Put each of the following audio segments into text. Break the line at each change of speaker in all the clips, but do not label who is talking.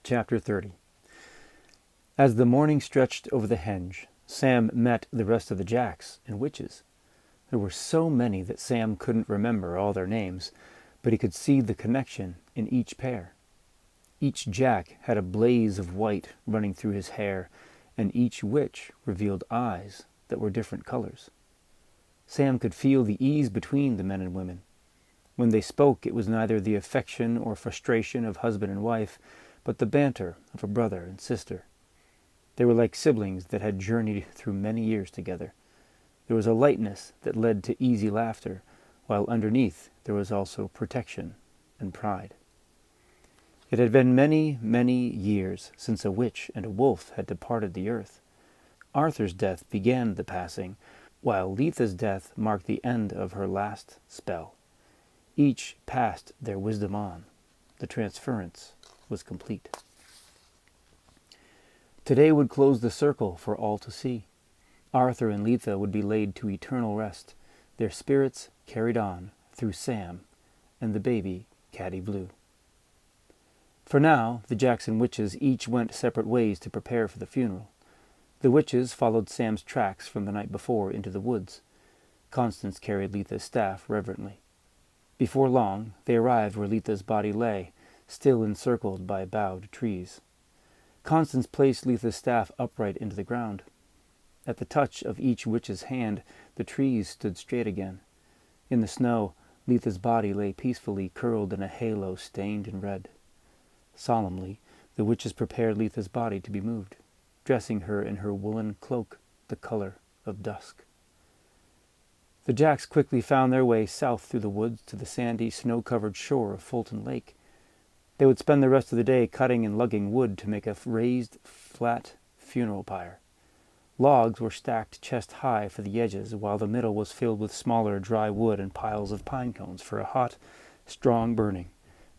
Chapter 30. As the morning stretched over the henge, Sam met the rest of the Jacks and witches. There were so many that Sam couldn't remember all their names, but he could see the connection in each pair. Each Jack had a blaze of white running through his hair, and each witch revealed eyes that were different colors. Sam could feel the ease between the men and women. When they spoke, it was neither the affection or frustration of husband and wife, but the banter of a brother and sister. They were like siblings that had journeyed through many years together. There was a lightness that led to easy laughter, while underneath there was also protection and pride. It had been many, many years since a witch and a wolf had departed the earth. Arthur's death began the passing, while Letha's death marked the end of her last spell. Each passed their wisdom on. The transference was complete. Today would close the circle for all to see. Arthur and Letha would be laid to eternal rest, their spirits carried on through Sam and the baby Caddy Blue. For now, the Jackson witches each went separate ways to prepare for the funeral. The witches followed Sam's tracks from the night before into the woods. Constance carried Letha's staff reverently. Before long, they arrived where Letha's body lay, still encircled by bowed trees. Constance placed Letha's staff upright into the ground. At the touch of each witch's hand, the trees stood straight again. In the snow, Letha's body lay peacefully curled in a halo stained in red. Solemnly, the witches prepared Letha's body to be moved, dressing her in her woolen cloak, the color of dusk. The Jacks quickly found their way south through the woods to the sandy, snow-covered shore of Fulton Lake. They would spend the rest of the day cutting and lugging wood to make a raised, flat funeral pyre. Logs were stacked chest-high for the edges, while the middle was filled with smaller, dry wood and piles of pine cones for a hot, strong burning.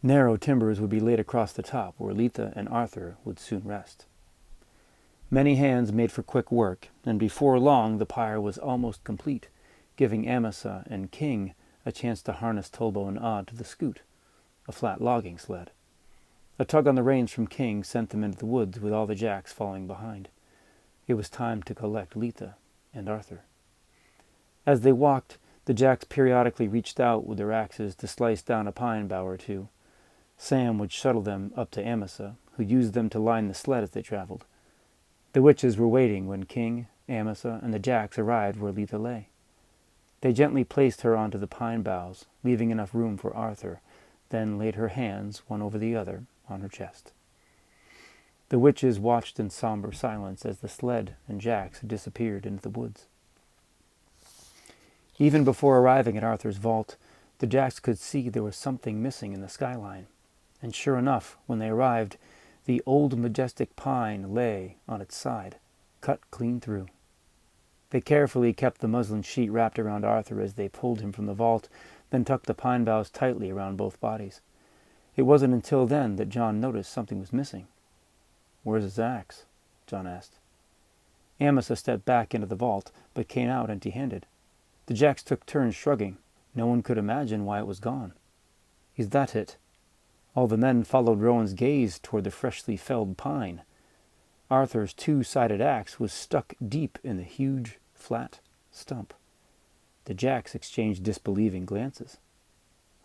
Narrow timbers would be laid across the top, where Letha and Arthur would soon rest. Many hands made for quick work, and before long the pyre was almost complete, giving Amasa and King a chance to harness Tolbo and Odd to the scoot, a flat logging sled. A tug on the reins from King sent them into the woods with all the Jacks following behind. It was time to collect Letha and Arthur. As they walked, the Jacks periodically reached out with their axes to slice down a pine bough or two. Sam would shuttle them up to Amasa, who used them to line the sled as they traveled. The witches were waiting when King, Amasa, and the Jacks arrived where Letha lay. They gently placed her onto the pine boughs, leaving enough room for Arthur, then laid her hands, one over the other, on her chest. The witches watched in somber silence as the sled and Jacks disappeared into the woods. Even before arriving at Arthur's vault, the Jacks could see there was something missing in the skyline. And sure enough, when they arrived, the old majestic pine lay on its side, cut clean through. They carefully kept the muslin sheet wrapped around Arthur as they pulled him from the vault, then tucked the pine boughs tightly around both bodies. It wasn't until then that John noticed something was missing. "Where's his axe?" John asked. Amasa stepped back into the vault, but came out empty-handed. The Jacks took turns shrugging. No one could imagine why it was gone. "Is that it?" All the men followed Rowan's gaze toward the freshly felled pine. Arthur's two-sided axe was stuck deep in the huge, flat stump. The Jacks exchanged disbelieving glances.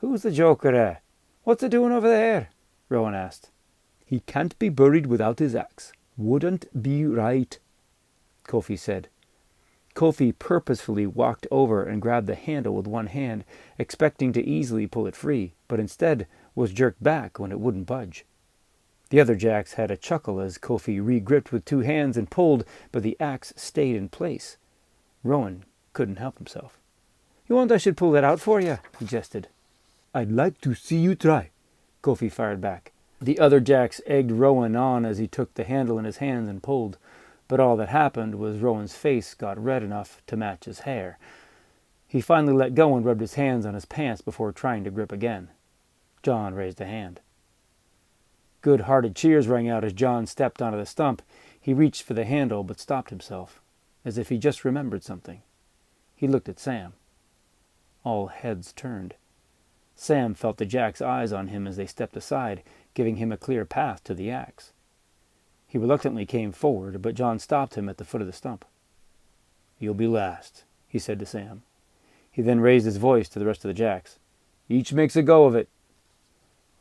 "Who's the joker, eh? What's it doing over there?" Rowan asked. "He can't be buried without his axe. Wouldn't be right," Kofi said. Kofi purposefully walked over and grabbed the handle with one hand, expecting to easily pull it free, but instead was jerked back when it wouldn't budge. The other Jacks had a chuckle as Kofi re-gripped with two hands and pulled, but the axe stayed in place. Rowan couldn't help himself. "You want I should pull that out for you?" he jested. "I'd like to see you try," Kofi fired back. The other Jacks egged Rowan on as he took the handle in his hands and pulled, but all that happened was Rowan's face got red enough to match his hair. He finally let go and rubbed his hands on his pants before trying to grip again. John raised a hand. Good-hearted cheers rang out as John stepped onto the stump. He reached for the handle but stopped himself, as if he just remembered something. He looked at Sam. All heads turned. Sam felt the Jack's eyes on him as they stepped aside, giving him a clear path to the axe. He reluctantly came forward, but John stopped him at the foot of the stump. "You'll be last," he said to Sam. He then raised his voice to the rest of the Jacks. "Each makes a go of it."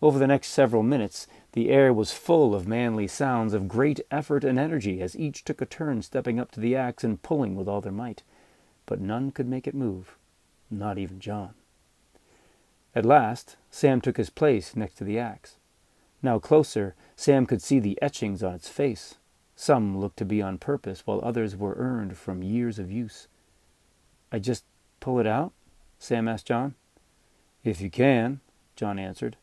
Over the next several minutes, the air was full of manly sounds of great effort and energy as each took a turn stepping up to the axe and pulling with all their might. But none could make it move, not even John. At last, Sam took his place next to the axe. Now closer, Sam could see the etchings on its face. Some looked to be on purpose, while others were earned from years of use. "I just pull it out?" Sam asked John. "If you can," John answered.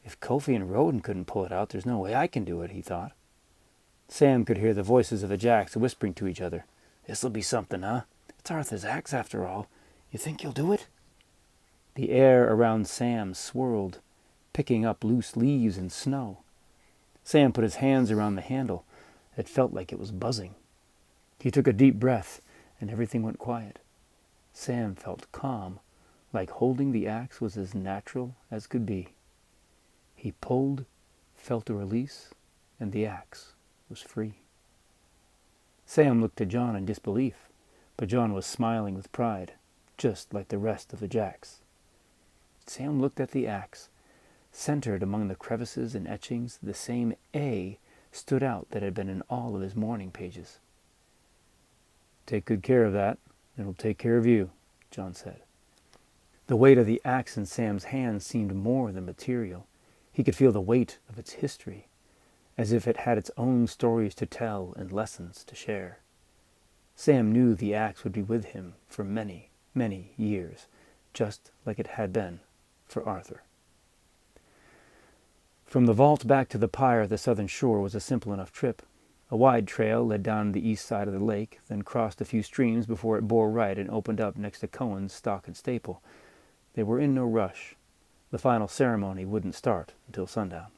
"If Kofi and Roden couldn't pull it out, there's no way I can do it," he thought. Sam could hear the voices of the Jacks whispering to each other. "This'll be something, huh? It's Arthur's axe, after all. You think you'll do it?" The air around Sam swirled, picking up loose leaves and snow. Sam put his hands around the handle. It felt like it was buzzing. He took a deep breath, and everything went quiet. Sam felt calm, like holding the axe was as natural as could be. He pulled, felt a release, and the axe was free. Sam looked at John in disbelief, but John was smiling with pride, just like the rest of the Jacks. Sam looked at the axe. Centered among the crevices and etchings, the same A stood out that had been in all of his morning pages. "Take good care of that, and it'll take care of you," John said. The weight of the axe in Sam's hand seemed more than material. He could feel the weight of its history, as if it had its own stories to tell and lessons to share. Sam knew the axe would be with him for many, many years, just like it had been for Arthur. From the vault back to the pyre at the southern shore was a simple enough trip. A wide trail led down the east side of the lake, then crossed a few streams before it bore right and opened up next to Cohen's stock and staple. They were in no rush. The final ceremony wouldn't start until sundown.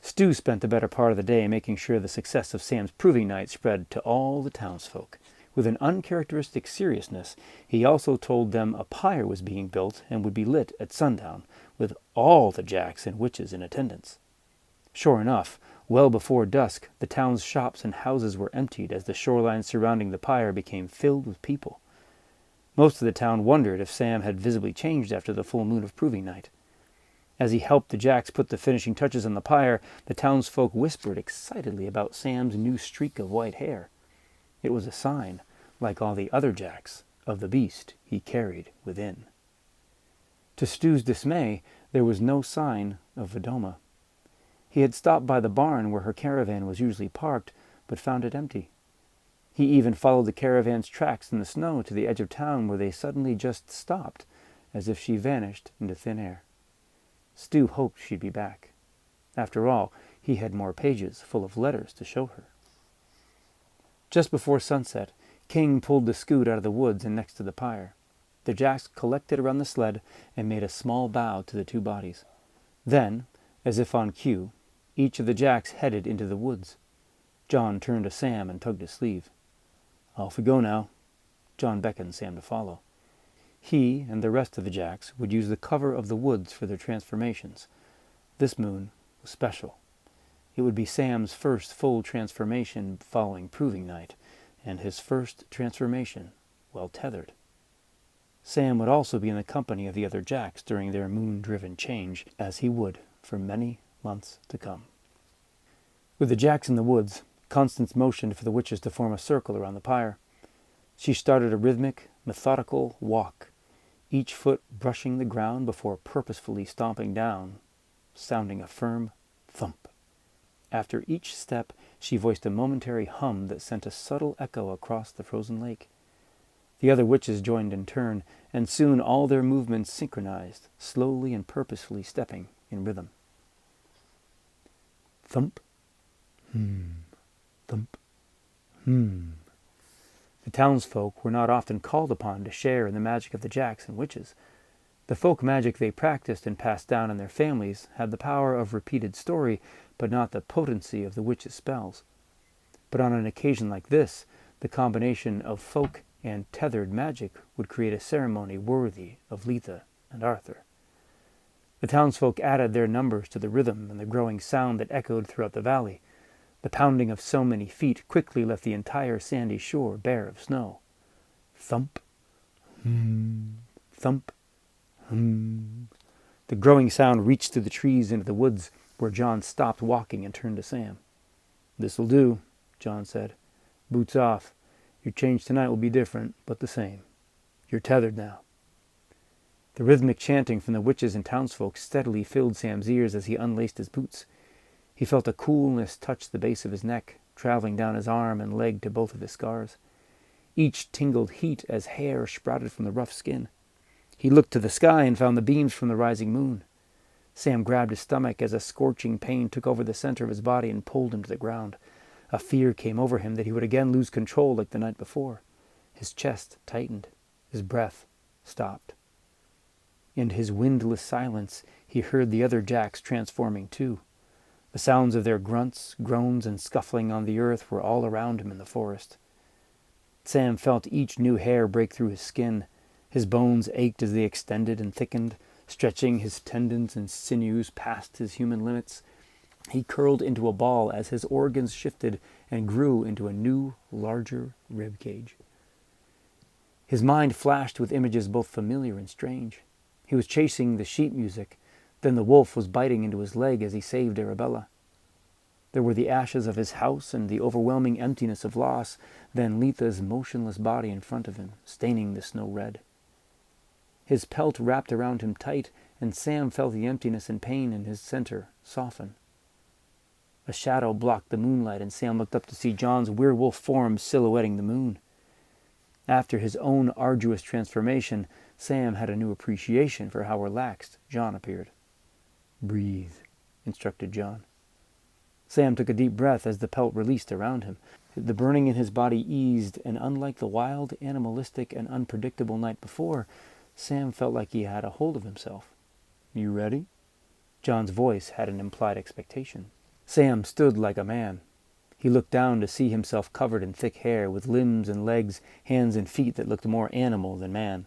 Stu spent the better part of the day making sure the success of Sam's proving night spread to all the townsfolk. With an uncharacteristic seriousness, he also told them a pyre was being built and would be lit at sundown, with all the Jacks and witches in attendance. Sure enough, well before dusk, the town's shops and houses were emptied as the shoreline surrounding the pyre became filled with people. Most of the town wondered if Sam had visibly changed after the full moon of proving night. As he helped the Jacks put the finishing touches on the pyre, the townsfolk whispered excitedly about Sam's new streak of white hair. It was a sign, like all the other Jacks, of the beast he carried within. To Stu's dismay, there was no sign of Vedoma. He had stopped by the barn where her caravan was usually parked, but found it empty. He even followed the caravan's tracks in the snow to the edge of town where they suddenly just stopped, as if she vanished into thin air. Stu hoped she'd be back. After all, he had more pages full of letters to show her. Just before sunset, King pulled the scoot out of the woods and next to the pyre. The Jacks collected around the sled and made a small bow to the two bodies. Then, as if on cue, each of the Jacks headed into the woods. John turned to Sam and tugged his sleeve. "Off we go now." John beckoned Sam to follow. He and the rest of the Jacks would use the cover of the woods for their transformations. This moon was special. It would be Sam's first full transformation following proving night, and his first transformation while tethered. Sam would also be in the company of the other Jacks during their moon-driven change, as he would for many months to come. With the Jacks in the woods, Constance motioned for the witches to form a circle around the pyre. She started a rhythmic, methodical walk, each foot brushing the ground before purposefully stomping down, sounding a firm thump. After each step, she voiced a momentary hum that sent a subtle echo across the frozen lake. The other witches joined in turn, and soon all their movements synchronized, slowly and purposefully stepping in rhythm. Thump, thump, The townsfolk were not often called upon to share in the magic of the Jacks and witches. The folk magic they practiced and passed down in their families had the power of repeated story, but not the potency of the witches' spells. But on an occasion like this, the combination of folk and tethered magic would create a ceremony worthy of Letha and Arthur. The townsfolk added their numbers to the rhythm and the growing sound that echoed throughout the valley. The pounding of so many feet quickly left the entire sandy shore bare of snow. Thump, thump, The growing sound reached through the trees into the woods, where John stopped walking and turned to Sam. "This'll do," John said. "Boots off. Your change tonight will be different, but the same. You're tethered now." The rhythmic chanting from the witches and townsfolk steadily filled Sam's ears as he unlaced his boots. He felt a coolness touch the base of his neck, traveling down his arm and leg to both of his scars. Each tingled heat as hair sprouted from the rough skin. He looked to the sky and found the beams from the rising moon. Sam grabbed his stomach as a scorching pain took over the center of his body and pulled him to the ground. A fear came over him that he would again lose control like the night before. His chest tightened. His breath stopped. In his windless silence, he heard the other jacks transforming too. The sounds of their grunts, groans, and scuffling on the earth were all around him in the forest. Sam felt each new hair break through his skin. His bones ached as they extended and thickened, stretching his tendons and sinews past his human limits. He curled into a ball as his organs shifted and grew into a new, larger rib cage. His mind flashed with images both familiar and strange. He was chasing the sheep music, then the wolf was biting into his leg as he saved Arabella. There were the ashes of his house and the overwhelming emptiness of loss, then Letha's motionless body in front of him, staining the snow red. His pelt wrapped around him tight, and Sam felt the emptiness and pain in his center soften. A shadow blocked the moonlight, and Sam looked up to see John's werewolf form silhouetting the moon. After his own arduous transformation, Sam had a new appreciation for how relaxed John appeared. "Breathe," instructed John. Sam took a deep breath as the pelt released around him. The burning in his body eased, and unlike the wild, animalistic, and unpredictable night before, Sam felt like he had a hold of himself. "You ready?" John's voice had an implied expectation. Sam stood like a man. He looked down to see himself covered in thick hair, with limbs and legs, hands and feet that looked more animal than man.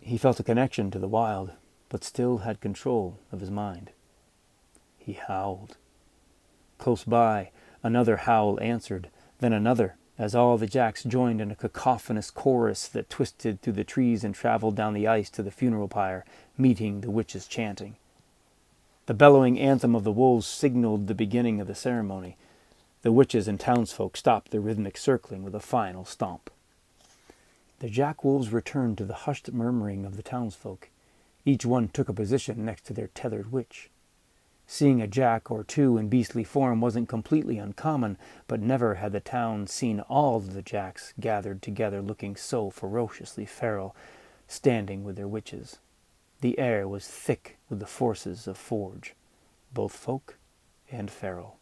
He felt a connection to the wild, but still had control of his mind. He howled. Close by, another howl answered, then another, as all the jacks joined in a cacophonous chorus that twisted through the trees and traveled down the ice to the funeral pyre, meeting the witches' chanting. The bellowing anthem of the wolves signaled the beginning of the ceremony. The witches and townsfolk stopped their rhythmic circling with a final stomp. The jack-wolves returned to the hushed murmuring of the townsfolk. Each one took a position next to their tethered witch. Seeing a jack or two in beastly form wasn't completely uncommon, but never had the town seen all of the jacks gathered together looking so ferociously feral, standing with their witches. The air was thick with the forces of Forge, both folk and feral.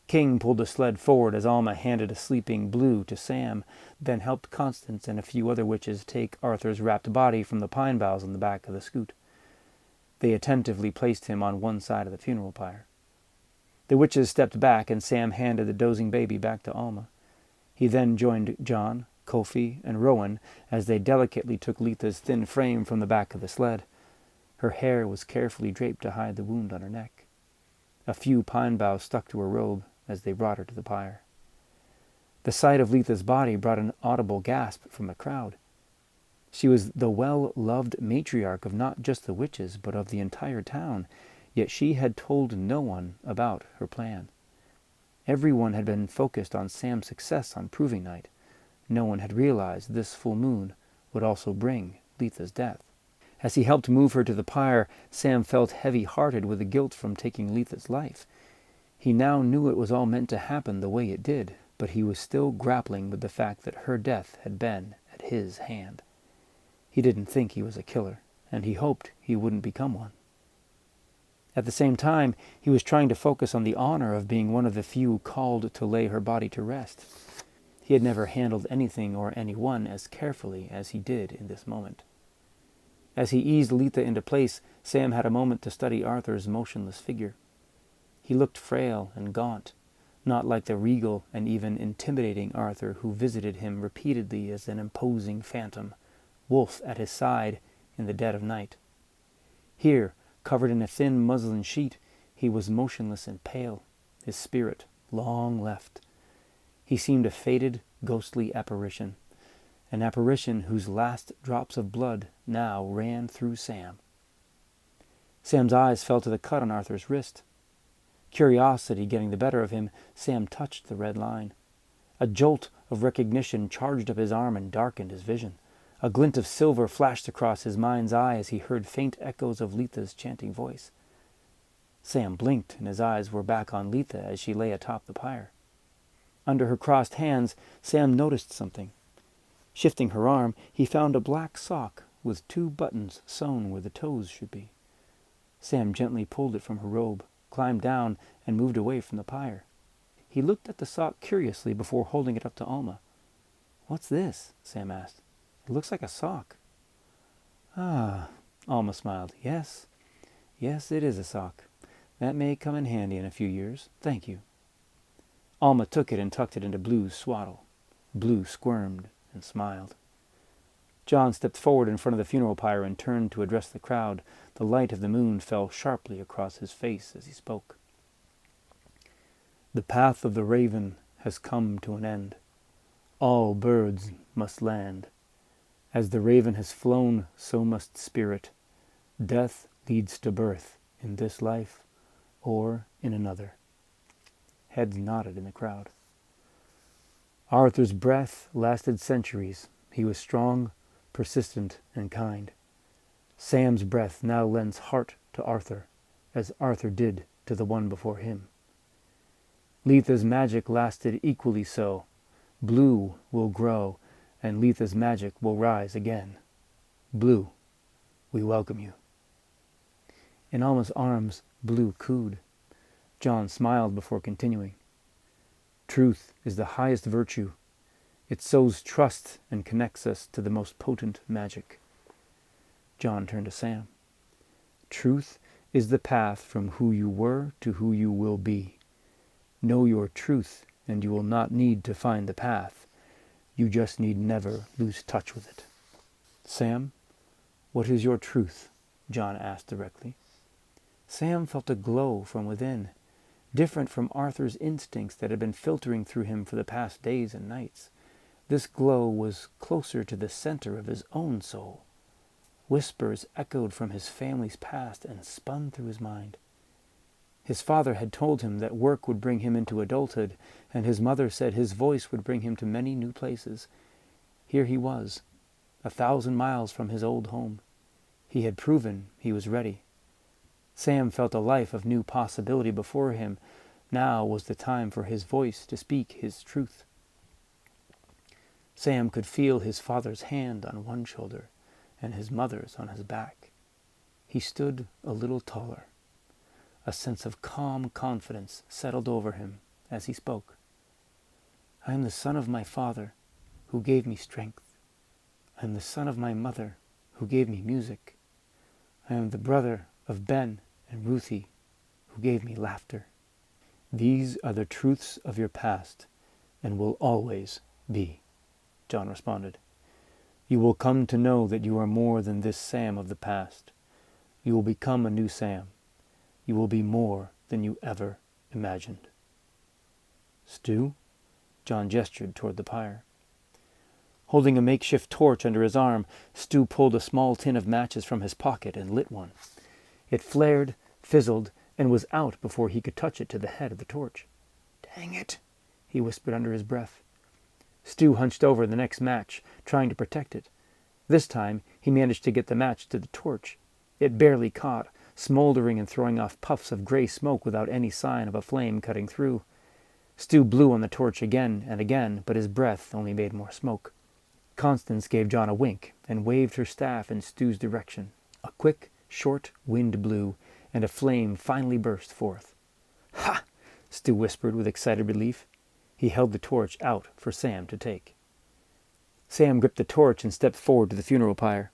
King pulled the sled forward as Alma handed a sleeping Blue to Sam, then helped Constance and a few other witches take Arthur's wrapped body from the pine boughs on the back of the scoot. They attentively placed him on one side of the funeral pyre. The witches stepped back, and Sam handed the dozing baby back to Alma. He then joined John, Kofi, and Rowan as they delicately took Letha's thin frame from the back of the sled. Her hair was carefully draped to hide the wound on her neck. A few pine boughs stuck to her robe as they brought her to the pyre. The sight of Letha's body brought an audible gasp from the crowd. She was the well-loved matriarch of not just the witches, but of the entire town, yet she had told no one about her plan. Everyone had been focused on Sam's success on proving night. No one had realized this full moon would also bring Letha's death. As he helped move her to the pyre, Sam felt heavy-hearted with the guilt from taking Letha's life. He now knew it was all meant to happen the way it did, but he was still grappling with the fact that her death had been at his hand. He didn't think he was a killer, and he hoped he wouldn't become one. At the same time, he was trying to focus on the honor of being one of the few called to lay her body to rest. He had never handled anything or anyone as carefully as he did in this moment. As he eased Letha into place, Sam had a moment to study Arthur's motionless figure. He looked frail and gaunt, not like the regal and even intimidating Arthur who visited him repeatedly as an imposing phantom, wolf at his side in the dead of night. Here, Covered in a thin muslin sheet, he was motionless and pale, his spirit long left. He seemed a faded, ghostly apparition, an apparition whose last drops of blood now ran through Sam. Sam's eyes fell to the cut on Arthur's wrist. Curiosity getting the better of him, Sam touched the red line. A jolt of recognition charged up his arm and darkened his vision. A glint of silver flashed across his mind's eye as he heard faint echoes of Letha's chanting voice. Sam blinked, and his eyes were back on Letha as she lay atop the pyre. Under her crossed hands, Sam noticed something. Shifting her arm, he found a black sock with 2 buttons sewn where the toes should be. Sam gently pulled it from her robe, climbed down, and moved away from the pyre. He looked at the sock curiously before holding it up to Alma. "What's this?" Sam asked. "It looks like a sock." "Ah," Alma smiled. Yes, it is a sock. That may come in handy in a few years. Thank you." Alma took it and tucked it into Blue's swaddle. Blue squirmed and smiled. John stepped forward in front of the funeral pyre and turned to address the crowd. The light of the moon fell sharply across his face as he spoke. "The path of the raven has come to an end. All birds must land. As the raven has flown, so must spirit. Death leads to birth in this life or in another." Heads nodded in the crowd. Arthur's breath lasted centuries. He was strong, persistent, and kind. Sam's breath now lends heart to Arthur, as Arthur did to the one before him. Letha's magic lasted equally so. Blue will grow, and Letha's magic will rise again. Blue, we welcome you. In Alma's arms, Blue cooed. John smiled before continuing. "Truth is the highest virtue. It sows trust and connects us to the most potent magic." John turned to Sam. "Truth is the path from who you were to who you will be. Know your truth, and you will not need to find the path. You just need never lose touch with it." "Sam, what is your truth?" John asked directly. Sam felt a glow from within, different from Arthur's instincts that had been filtering through him for the past days and nights. This glow was closer to the center of his own soul. Whispers echoed from his family's past and spun through his mind. His father had told him that work would bring him into adulthood, and his mother said his voice would bring him to many new places. Here he was, 1,000 miles from his old home. He had proven he was ready. Sam felt a life of new possibility before him. Now was the time for his voice to speak his truth. Sam could feel his father's hand on one shoulder and his mother's on his back. He stood a little taller. A sense of calm confidence settled over him as he spoke. "I am the son of my father, who gave me strength. I am the son of my mother, who gave me music. I am the brother of Ben and Ruthie, who gave me laughter. These are the truths of your past, and will always be," John responded. "You will come to know that you are more than this Sam of the past. You will become a new Sam. You will be more than you ever imagined." "Stu?" John gestured toward the pyre. Holding a makeshift torch under his arm, Stu pulled a small tin of matches from his pocket and lit one. It flared, fizzled, and was out before he could touch it to the head of the torch. "Dang it," he whispered under his breath. Stu hunched over the next match, trying to protect it. This time, he managed to get the match to the torch. It barely caught, smoldering and throwing off puffs of gray smoke without any sign of a flame cutting through. Stu blew on the torch again and again, but his breath only made more smoke. Constance gave John a wink and waved her staff in Stu's direction. A quick, short wind blew, and a flame finally burst forth. "Ha!" Stu whispered with excited relief. He held the torch out for Sam to take. Sam gripped the torch and stepped forward to the funeral pyre.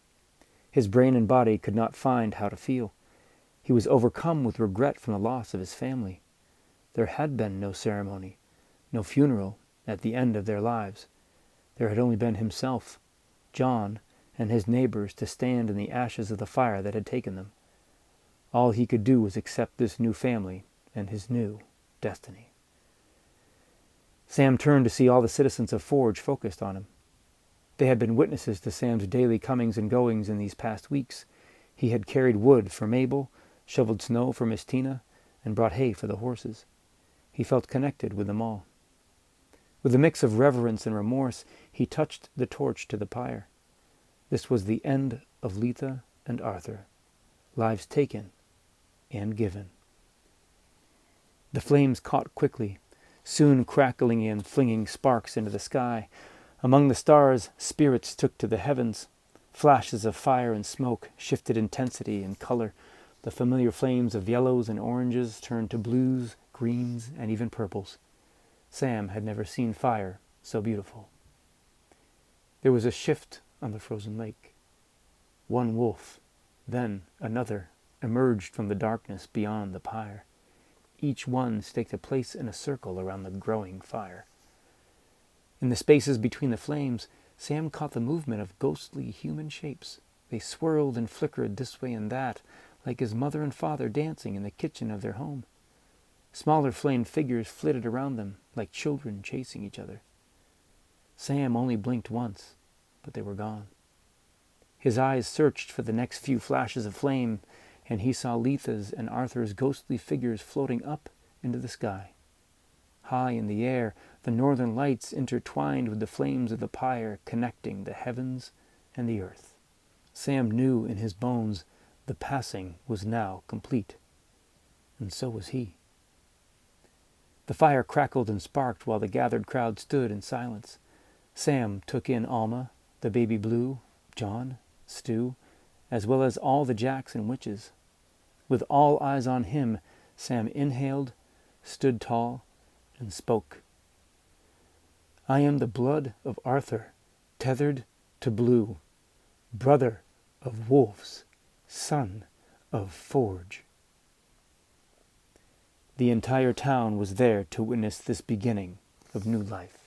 His brain and body could not find how to feel. He was overcome with regret from the loss of his family. There had been no ceremony, no funeral at the end of their lives. There had only been himself, John, and his neighbors to stand in the ashes of the fire that had taken them. All he could do was accept this new family and his new destiny. Sam turned to see all the citizens of Forge focused on him. They had been witnesses to Sam's daily comings and goings in these past weeks. He had carried wood for Mabel, shoveled snow for Miss Tina, and brought hay for the horses. He felt connected with them all. With a mix of reverence and remorse, he touched the torch to the pyre. This was the end of Letha and Arthur, lives taken and given. The flames caught quickly, soon crackling and flinging sparks into the sky. Among the stars, spirits took to the heavens. Flashes of fire and smoke shifted intensity and color. The familiar flames of yellows and oranges turned to blues, greens, and even purples. Sam had never seen fire so beautiful. There was a shift on the frozen lake. One wolf, then another, emerged from the darkness beyond the pyre. Each one staked a place in a circle around the growing fire. In the spaces between the flames, Sam caught the movement of ghostly human shapes. They swirled and flickered this way and that, like his mother and father dancing in the kitchen of their home. Smaller flame figures flitted around them, like children chasing each other. Sam only blinked once, but they were gone. His eyes searched for the next few flashes of flame, and he saw Letha's and Arthur's ghostly figures floating up into the sky. High in the air, the northern lights intertwined with the flames of the pyre, connecting the heavens and the earth. Sam knew in his bones the passing was now complete, and so was he. The fire crackled and sparked while the gathered crowd stood in silence. Sam took in Alma, the baby Blue, John, Stu, as well as all the Jacks and witches. With all eyes on him, Sam inhaled, stood tall, and spoke. I am the blood of Arthur, tethered to Blue, brother of wolves, son of Forge. The entire town was there to witness this beginning of new life.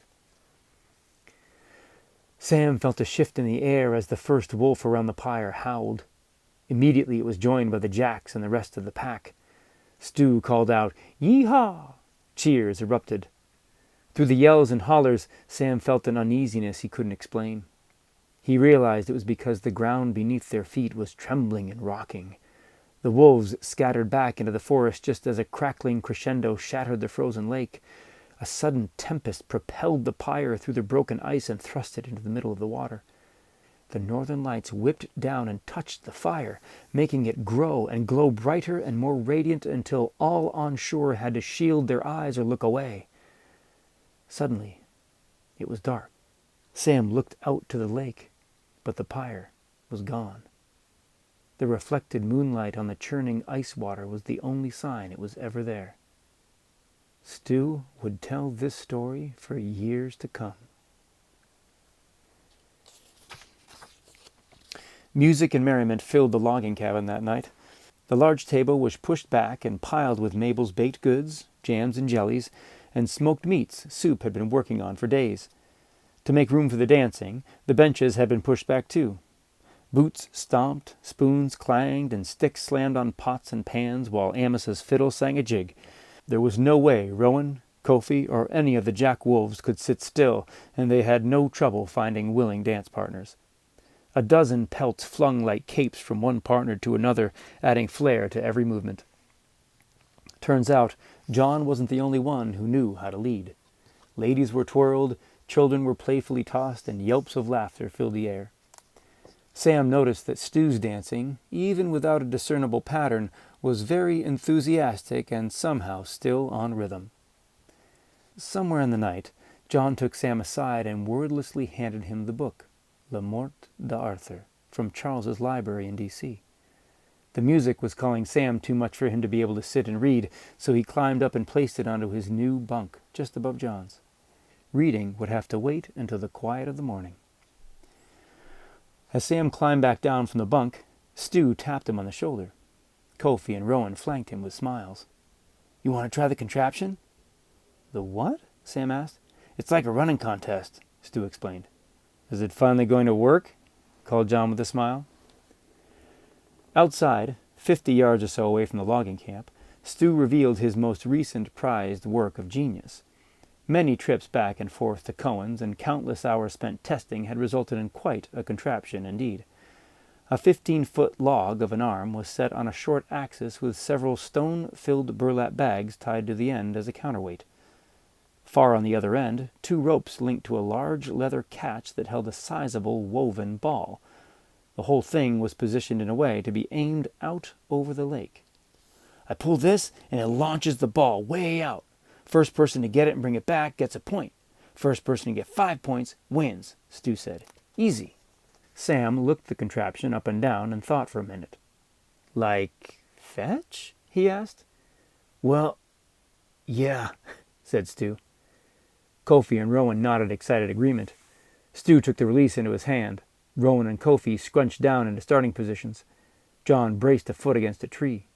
Sam felt a shift in the air as the first wolf around the pyre howled. Immediately it was joined by the Jacks and the rest of the pack. Stu called out, "Yee-haw!" Cheers erupted. Through the yells and hollers, Sam felt an uneasiness he couldn't explain. He realized it was because the ground beneath their feet was trembling and rocking. The wolves scattered back into the forest just as a crackling crescendo shattered the frozen lake. A sudden tempest propelled the pyre through the broken ice and thrust it into the middle of the water. The northern lights whipped down and touched the fire, making it grow and glow brighter and more radiant until all on shore had to shield their eyes or look away. Suddenly, it was dark. Sam looked out to the lake, but the pyre was gone. The reflected moonlight on the churning ice water was the only sign it was ever there. Stu would tell this story for years to come. Music and merriment filled the logging cabin that night. The large table was pushed back and piled with Mabel's baked goods, jams and jellies, and smoked meats Soup had been working on for days. To make room for the dancing, the benches had been pushed back too. Boots stomped, spoons clanged, and sticks slammed on pots and pans while Amos's fiddle sang a jig. There was no way Rowan, Kofi, or any of the Jack Wolves could sit still, and they had no trouble finding willing dance partners. A dozen pelts flung like capes from one partner to another, adding flair to every movement. Turns out, John wasn't the only one who knew how to lead. Ladies were twirled, children were playfully tossed, and yelps of laughter filled the air. Sam noticed that Stu's dancing, even without a discernible pattern, was very enthusiastic and somehow still on rhythm. Somewhere in the night, John took Sam aside and wordlessly handed him the book, Le Mort d'Arthur, from Charles's library in D.C. The music was calling Sam too much for him to be able to sit and read, so he climbed up and placed it onto his new bunk, just above John's. Reading would have to wait until the quiet of the morning. As Sam climbed back down from the bunk, Stu tapped him on the shoulder. Kofi and Rowan flanked him with smiles. "You want to try the contraption?" "The what?" Sam asked. "It's like a running contest," Stu explained. "Is it finally going to work?" called John with a smile. Outside, 50 yards or so away from the logging camp, Stu revealed his most recent prized work of genius. Many trips back and forth to Cohen's and countless hours spent testing had resulted in quite a contraption indeed. A 15-foot log of an arm was set on a short axis with several stone-filled burlap bags tied to the end as a counterweight. Far on the other end, 2 ropes linked to a large leather catch that held a sizable woven ball. The whole thing was positioned in a way to be aimed out over the lake. "I pull this, and it launches the ball way out. First person to get it and bring it back gets a point. First person to get 5 points wins," Stu said. "Easy." Sam looked the contraption up and down and thought for a minute. "Like fetch?" he asked. "Well, yeah," said Stu. Kofi and Rowan nodded excited agreement. Stu took the release into his hand. Rowan and Kofi scrunched down into starting positions. John braced a foot against a tree.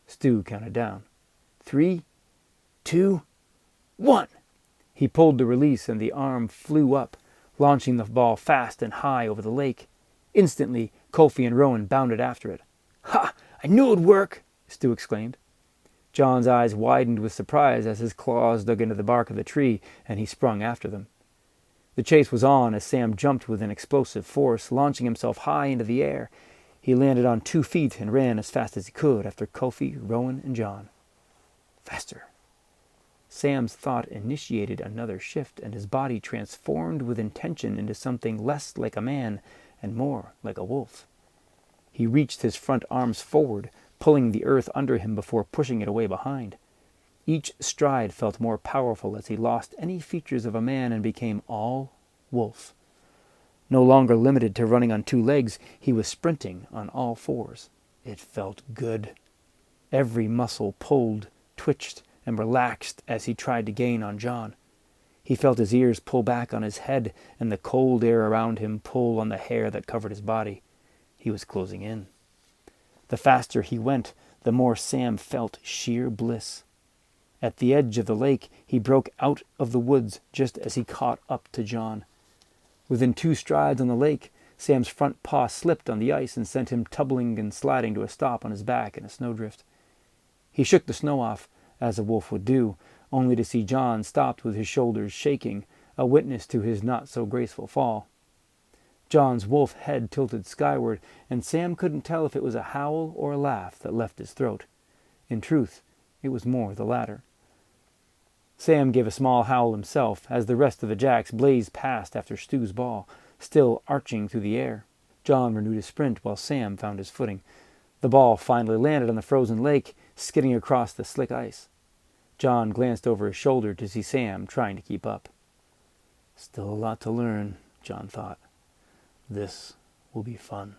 Stu counted down. 3, 2, 1. He pulled the release and the arm flew up, launching the ball fast and high over the lake. Instantly, Kofi and Rowan bounded after it. "Ha! I knew it would work!" Stu exclaimed. John's eyes widened with surprise as his claws dug into the bark of the tree, and he sprung after them. The chase was on as Sam jumped with an explosive force, launching himself high into the air. He landed on 2 feet and ran as fast as he could after Kofi, Rowan, and John. Faster. Sam's thought initiated another shift, and his body transformed with intention into something less like a man and more like a wolf. He reached his front arms forward, pulling the earth under him before pushing it away behind. Each stride felt more powerful as he lost any features of a man and became all wolf. No longer limited to running on 2 legs, he was sprinting on all 4s. It felt good. Every muscle pulled, twitched, and relaxed as he tried to gain on John. He felt his ears pull back on his head and the cold air around him pull on the hair that covered his body. He was closing in. The faster he went, the more Sam felt sheer bliss. At the edge of the lake, he broke out of the woods just as he caught up to John. Within 2 strides on the lake, Sam's front paw slipped on the ice and sent him tumbling and sliding to a stop on his back in a snowdrift. He shook the snow off, as a wolf would do, only to see John stopped with his shoulders shaking, a witness to his not-so-graceful fall. John's wolf head tilted skyward, and Sam couldn't tell if it was a howl or a laugh that left his throat. In truth, it was more the latter. Sam gave a small howl himself as the rest of the jacks blazed past after Stu's ball, still arching through the air. John renewed his sprint while Sam found his footing. The ball finally landed on the frozen lake, skidding across the slick ice. John glanced over his shoulder to see Sam trying to keep up. "Still a lot to learn," John thought. "This will be fun."